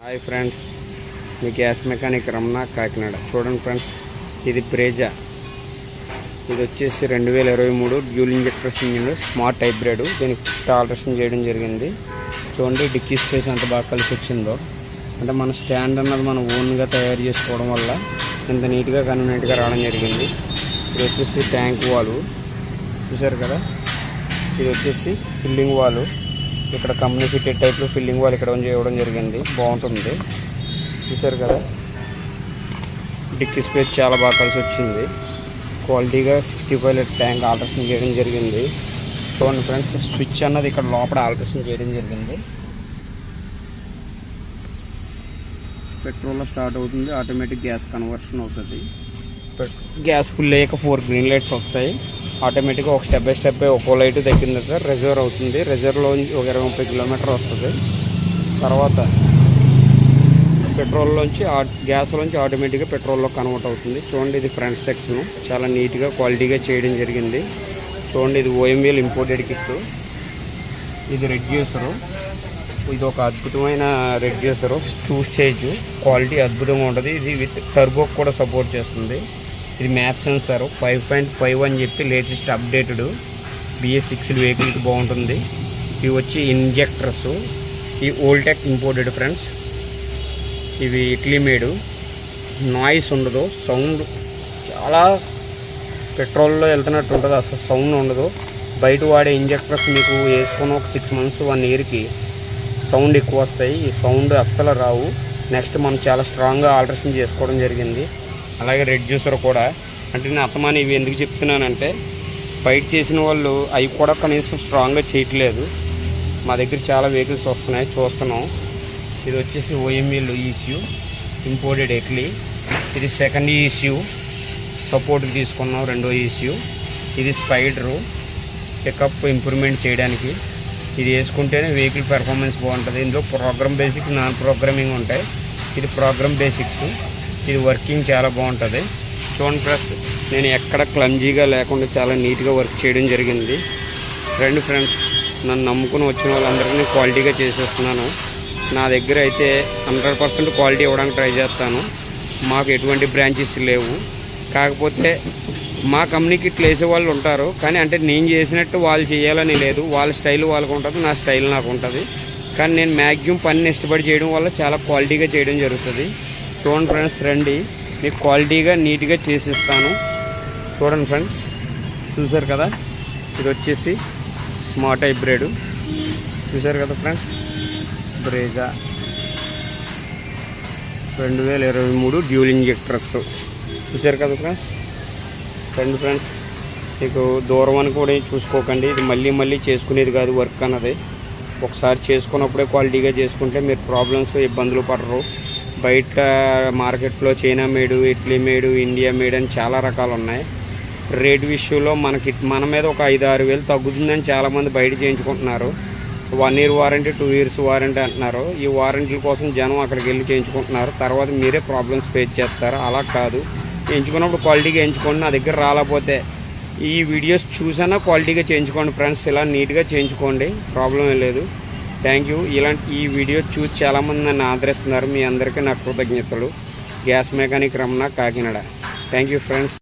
Hi friends, మీ gas mechanic Ramana Kakinada. చూడండి friends, ఇది బ్రేజా. ఇది వచ్చేసి 2023 dual injectors engine smart hybrid. దీనికి ఆల్టరేషన్ చేయడం జరిగింది. చూడండి డిక్కీ స్పేస్ ఎంత బాగా కలిసి వచ్చిందో. అంటే మన స్టాండ్ అన్నది మనం ఓన్గా తయారు చేసుకోవడం వల్ల ఇంత నీట్గా కన్వీనియంట్గా రావడం జరిగింది. ఇది వచ్చేసి ట్యాంక్ వాలు చూసారు కదా. ఇది వచ్చేసి ఫిల్లింగ్ వాలు. ఇక్కడ కంపెనీ ఫిటెడ్ టైప్లో ఫిల్లింగ్ వాల్ ఇక్కడ ఇవ్వడం జరిగింది. బాగుంటుంది చూసారు కదా. డిక్కీ స్పేస్ చాలా బాగా కలిసి వచ్చింది. క్వాలిటీగా 65 లీటర్ ట్యాంక్ ఆల్టరేషన్ చేయడం జరిగింది. చూడండి ఫ్రెండ్స్, స్విచ్ అన్నది ఇక్కడ లోపల ఆల్టరేషన్ చేయడం జరిగింది. పెట్రోల్లో స్టార్ట్ అవుతుంది, ఆటోమేటిక్ గ్యాస్ కన్వర్షన్ అవుతుంది. గ్యాస్ ఫుల్ అయ్యాక 4 గ్రీన్ లైట్స్ వస్తాయి. ఆటోమేటిక్గా ఒక స్టెప్ బై స్టెప్ ఒక్కో లైట్ తగ్గిన తర్వాత రిజర్వ్ అవుతుంది. రిజర్వ్లో ఒక 20-30 కిలోమీటర్ వస్తుంది. తర్వాత పెట్రోల్లోంచి గ్యాస్లోంచి ఆటోమేటిక్గా పెట్రోల్లో కన్వర్ట్ అవుతుంది. చూడండి, ఇది ఫ్రంట్ సెక్షన్ చాలా నీట్గా క్వాలిటీగా చేయడం జరిగింది. చూడండి, ఇది OML ఇంపోర్టెడ్ కిట్. ఇది రెడ్యూసరు. ఇది ఒక అద్భుతమైన రెడ్యూసరు, 2 స్టేజ్ క్వాలిటీ అద్భుతంగా ఉంటుంది. ఇది విత్ టర్బో కూడా సపోర్ట్ చేస్తుంది. ఇది మ్యాప్ సెన్సారు 5.5 అని చెప్పి లేటెస్ట్ అప్డేటెడ్ BS6 వెహికల్కి బాగుంటుంది. ఇవి వచ్చి ఇంజెక్టర్స్. ఈ ఓల్టెక్ ఇంపోర్టెడ్ ఫ్రెండ్స్. ఇవి ఇటలీ మేడు. నాయిస్ ఉండదు, సౌండ్ చాలా పెట్రోల్లో వెళ్తున్నట్టు ఉంటుంది, అసలు సౌండ్ ఉండదు. బయట వాడే ఇంజెక్టర్స్ మీకు వేసుకొని ఒక 6 మంత్స్ 1 ఇయర్కి సౌండ్ ఎక్కువ వస్తాయి. ఈ సౌండ్ అస్సలు రావు. నెక్స్ట్ మనం చాలా స్ట్రాంగ్గా ఆల్టరేషన్ చేసుకోవడం జరిగింది. అలాగే రెడ్యూసర్ కూడా. అంటే నేను అత్తమాని ఇవి ఎందుకు చెప్తున్నానంటే, బయట చేసిన వాళ్ళు అవి కూడా కనీసం స్ట్రాంగ్గా చేయట్లేదు. మా దగ్గర చాలా వెహికల్స్ వస్తున్నాయి, చూస్తున్నాం. ఇది వచ్చేసి OML ECU ఇంపోర్టెడ్ ఇటలీ. ఇది సెకండ్ ECU సపోర్ట్కి తీసుకున్నాం, రెండో ECU. ఇది స్పైడరు పికప్ ఇంప్రూవ్మెంట్ చేయడానికి. ఇది వేసుకుంటేనే వెహికల్ పెర్ఫార్మెన్స్ బాగుంటుంది. ఇందులో ప్రోగ్రామ్ బేసిక్, నాన్ ప్రోగ్రామింగ్ ఉంటాయి. ఇది ప్రోగ్రామ్ బేసిక్స్. ఇది వర్కింగ్ చాలా బాగుంటుంది. చూడండి ప్లస్ నేను ఎక్కడ క్లమ్జీగా లేకుండా చాలా నీట్గా వర్క్ చేయడం జరిగింది. రెండు ఫ్రెండ్స్, నన్ను నమ్ముకుని వచ్చిన వాళ్ళందరినీ క్వాలిటీగా చేసేస్తున్నాను. నా దగ్గర అయితే 100% క్వాలిటీ ఇవ్వడానికి ట్రై చేస్తాను. మాకు ఎటువంటి బ్రాంచెస్ లేవు. కాకపోతే మా కంపెనీకి ఇట్లా వేసే వాళ్ళు ఉంటారు, కానీ అంటే నేను చేసినట్టు వాళ్ళు చేయాలని లేదు. వాళ్ళ స్టైల్ వాళ్ళకు ఉంటుంది, నా స్టైల్ నాకు ఉంటుంది. కానీ నేను మ్యాక్సిమం పనిని ఇష్టపడి చేయడం వల్ల చాలా క్వాలిటీగా చేయడం జరుగుతుంది. చూడండి ఫ్రెండ్స్, రండి, మీకు క్వాలిటీగా నీట్గా చేసిస్తాను. చూడండి ఫ్రెండ్స్, చూసారు కదా. ఇది వచ్చేసి స్మార్ట్ హైబ్రిడ్ చూసారు కదా ఫ్రెండ్స్. బ్రేజా 2023 డ్యూల్ ఇంజెక్టర్స్ చూసారు కదా ఫ్రెండ్స్. రండి ఫ్రెండ్స్, మీకు దూరం అని కూడా చూసుకోకండి. ఇది మళ్ళీ మళ్ళీ చేసుకునేది కాదు వర్క్ అన్నది. ఒకసారి చేసుకున్నప్పుడే క్వాలిటీగా చేసుకుంటే మీరు ప్రాబ్లమ్స్, ఇబ్బందులు పడరు. బయట మార్కెట్లో చైనా మేడు, ఇటలీ మేడు, ఇండియా మేడ్ అని చాలా రకాలు ఉన్నాయి. రేట్ విషయంలో మన మీద ఒక 5-6 వేలు తగ్గుతుందని చాలామంది బయట చేయించుకుంటున్నారు. 1 ఇయర్ వారంటీ, 2 ఇయర్స్ వారంటీ అంటున్నారు. ఈ వారంటీల కోసం జనం అక్కడికి వెళ్ళి చేయించుకుంటున్నారు. తర్వాత మీరే ప్రాబ్లమ్స్ ఫేస్ చేస్తారు. అలా కాదు, ఎంచుకున్నప్పుడు క్వాలిటీగా ఎంచుకోండి. నా దగ్గర రాలేకపోతే ఈ వీడియోస్ చూసైనా క్వాలిటీగా చేయించుకోండి ఫ్రెండ్స్. ఇలా నీట్గా చేయించుకోండి, ప్రాబ్లం ఏం లేదు. Thank you. ఈ వీడియో చూసి చాలామంది నన్ను ఆదరిస్తున్నారు. మీ అందరికీ నా కృతజ్ఞతలు. Gas mechanic Ramana Kakinada. Thank you friends.